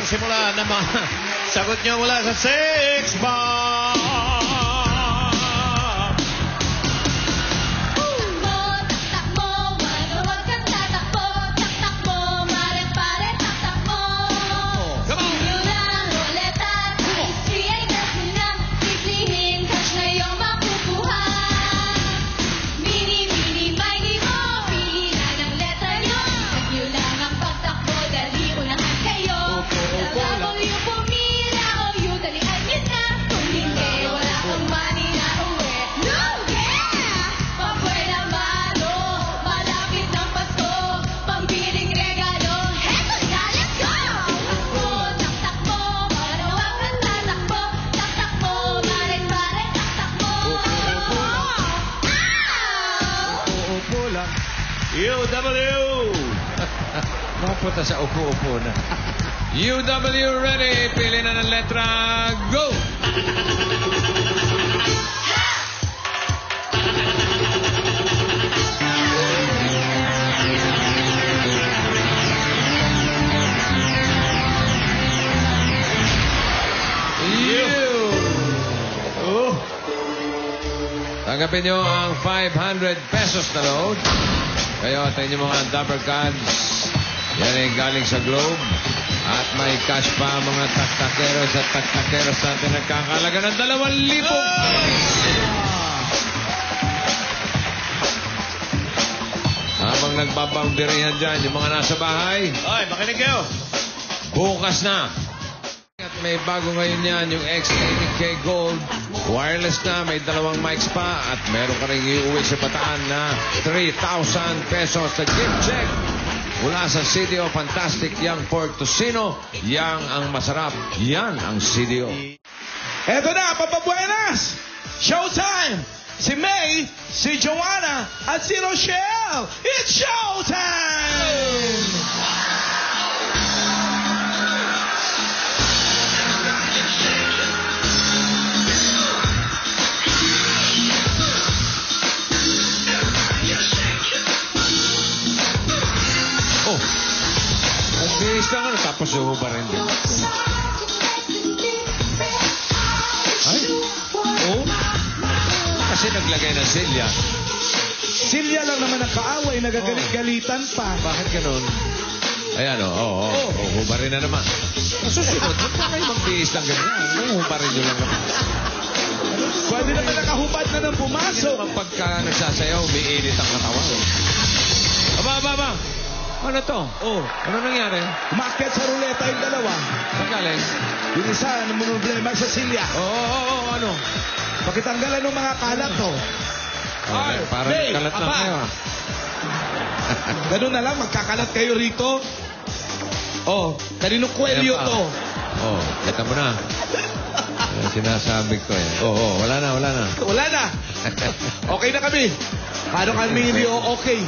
simula ng mga sagot nyo mula sa 6 bar. UW! Mapunta sa upo-upo na. UW ready. Pili na ng letra. Go! Tanggapin nyo ang 500 pesos na load. Kayo, tayo nyo mga Dapper Cards. Yan ay galing sa Globe. At may cash pa mga taktakeros at taktakeros natin nagkakalaga ng 2,000. Habang nagbaboundarihan dyan, yung mga nasa bahay. Ay, makinig kayo. Bukas na. At may bago ngayon yan, yung X80K Gold. Wireless na, may 2 mics pa. At meron ka rin iuwi sa bataan na 3,000 pesos na gift check. Mula sa CDO Fantastic Young Pork Tocino. Yang ang masarap. Yan ang CDO. Eto na, papabuenas! Showtime! Si May, si Joanna, at si Rochelle! It's showtime! Oh, ang bilis lang ano, tapos pa rin din. Ay, oh, kasi naglagay ng silya. Silya lang naman ang kaaway, nagagalit-galitan pa. Bakit ganun? Ayan, hubarin na naman. Susunod, huwag na kayo magbihis lang ganyan. Hubarin nyo lang naman. Pwede naman nakahubad na nang pumasok. Hindi naman pagka nagsasayaw, umiinit ang katawan. Aba. Ano to? Oh, ano nangyari? umakyat sa ruleta yung dalawa. Saan galing? Yung isa, problema sa silya. Ano? Pakitanggalan ng mga kalat to. Ay, parang Dave, kalat na apa. kayo. Ganun na lang, magkakalat kayo rito. Oh, kaninong kwelyo to? Oh, kita mo na. Yan sinasabi ko eh. Wala na. Wala na. Okay na kami. Paano kami hindi okay?